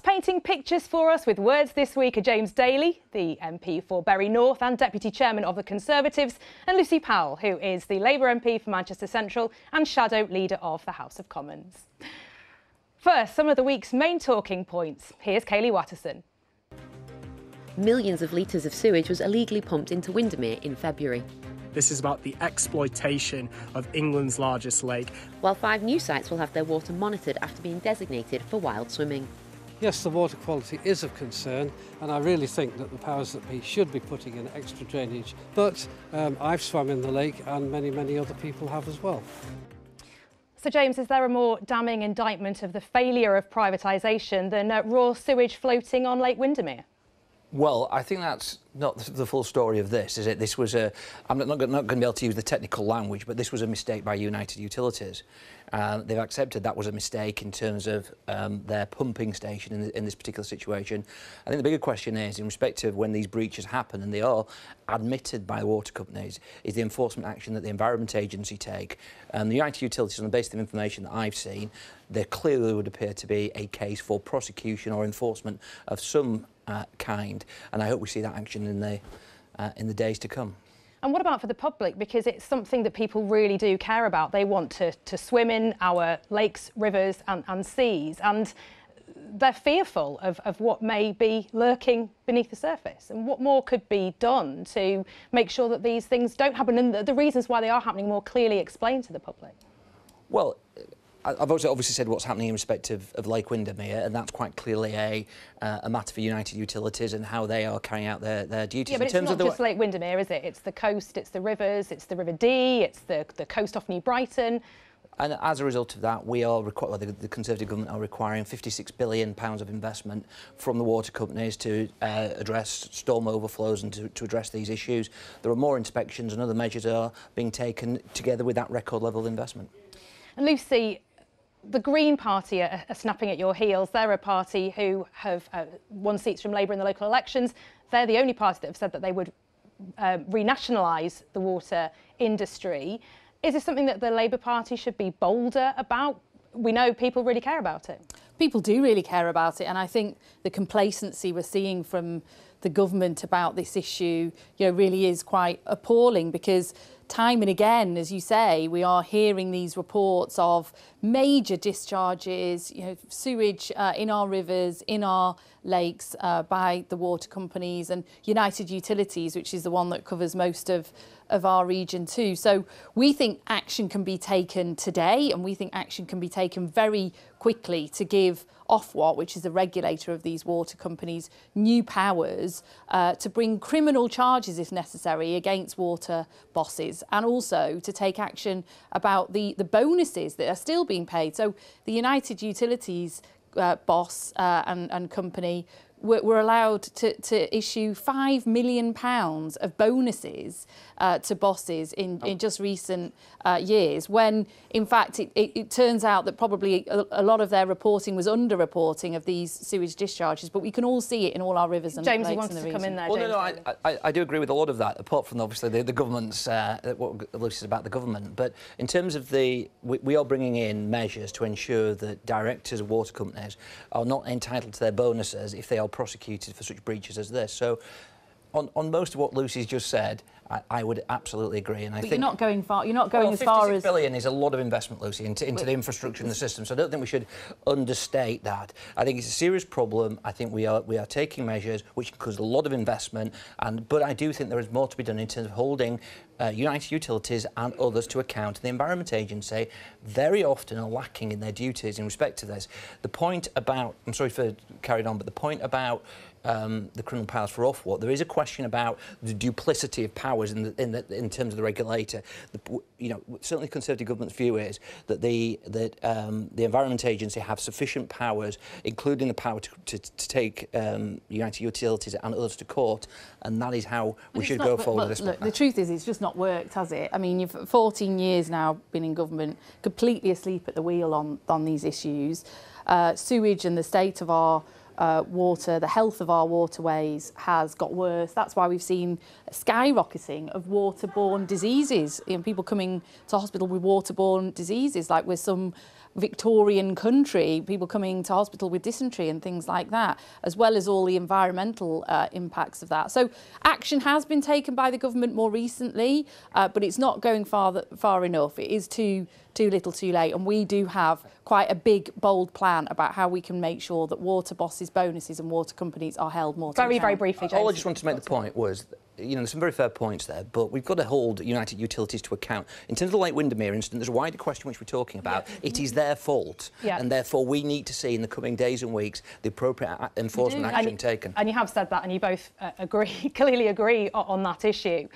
Painting pictures for us with words this week are James Daly, the MP for Bury North and Deputy Chairman of the Conservatives, and Lucy Powell, who is the Labour MP for Manchester Central and Shadow Leader of the House of Commons. First, some of the week's main talking points. Here's Kayleigh Watterson. Millions of litres of sewage was illegally pumped into Windamere in February. This is about the exploitation of England's largest lake. While 5 new sites will have their water monitored after being designated for wild swimming. Yes, the water quality is of concern, and I really think that the powers that be should be putting in extra drainage. But I've swum in the lake, and many other people have as well. So, James, is there a more damning indictment of the failure of privatisation than raw sewage floating on Lake Windamere? Well, I think that's not the full story of this, is it? This was a... I'm not going to be able to use the technical language, but this was a mistake by United Utilities. They've accepted that was a mistake in terms of their pumping station in this particular situation. I think the bigger question is, in respect of when these breaches happen, and they are admitted by the water companies, is the enforcement action that the Environment Agency take. The United Utilities, on the basis of information that I've seen, there clearly would appear to be a case for prosecution or enforcement of some kind, and I hope we see that action in the days to come. And what about for the public? Because it's something that people really do care about. They want to swim in our lakes, rivers and seas, and they're fearful of what may be lurking beneath the surface. And what more could be done to make sure that these things don't happen, and the reasons why they are happening more clearly explained to the public? Well, I've also obviously said what's happening in respect of Lake Windamere, and that's quite clearly a matter for United Utilities and how they are carrying out their duties. Yeah, but it's not just Lake Windamere, is it? It's the coast, it's the rivers, it's the River Dee, it's the coast off New Brighton. And as a result of that, the Conservative government are requiring £56 billion of investment from the water companies to address storm overflows and to address these issues. There are more inspections and other measures are being taken together with that record level of investment. And Lucy, the Green Party are snapping at your heels. They're a party who have won seats from Labour in the local elections. They're the only party that have said that they would renationalise the water industry. Is this something that the Labour Party should be bolder about? We know people really care about it. People do really care about it, and I think the complacency we're seeing from the government about this issue, really is quite appalling, because time and again, as you say, we are hearing these reports of major discharges, sewage in our rivers, in our lakes by the water companies, and United Utilities, which is the one that covers most of our region too. So we think action can be taken today, and we think action can be taken very quickly to give Ofwat, which is the regulator of these water companies, new powers to bring criminal charges, if necessary, against water bosses, and also to take action about the bonuses that are still being paid. So the United Utilities boss and company were allowed to issue £5 million of bonuses to bosses in just recent years, when in fact it turns out that probably a lot of their reporting was under-reporting of these sewage discharges, but we can all see it in all our rivers and James, lakes you wanted in the to come in there. Well, James, I do agree with a lot of that, apart from obviously the government's, what Lucy says about the government. But in terms of we are bringing in measures to ensure that directors of water companies are not entitled to their bonuses if they are prosecuted for such breaches as this. So on most of what Lucy's just said, I would absolutely agree. And I think you're not going far. You're not going as far as... £56 billion is a lot of investment, Lucy, into the infrastructure and the system. So I don't think we should understate that. I think it's a serious problem. I think we are taking measures which includes a lot of investment, but I do think there is more to be done in terms of holding United Utilities and others to account. The Environment Agency very often are lacking in their duties in respect to this. The point about, I'm sorry for carrying on, but the point about the criminal powers for Ofwat, there is a question about the duplicity of powers in terms of the regulator. Certainly the Conservative government's view is that the Environment Agency have sufficient powers, including the power to take United Utilities and others to court, and that is how we should go forward with this. Look, the truth is, it's just not worked, has it? I mean, you've 14 years now been in government, completely asleep at the wheel on these issues. Sewage and the state of our water, the health of our waterways has got worse. That's why we've seen a skyrocketing of waterborne diseases. People coming to hospital with waterborne diseases, like with some Victorian country, people coming to hospital with dysentery and things like that, as well as all the environmental impacts of that. So action has been taken by the government more recently, but it's not going far enough. It is too little too late, and we do have quite a big, bold plan about how we can make sure that water bosses' bonuses and water companies are held more to account. Very briefly, James. All I just wanted to make the point was, you know, there's some very fair points there, but we've got to hold United Utilities to account. In terms of the Lake Windamere incident, there's a wider question which we're talking about. It is their fault, and therefore we need to see in the coming days and weeks the appropriate enforcement action taken. And you have said that, and you both clearly agree on that issue.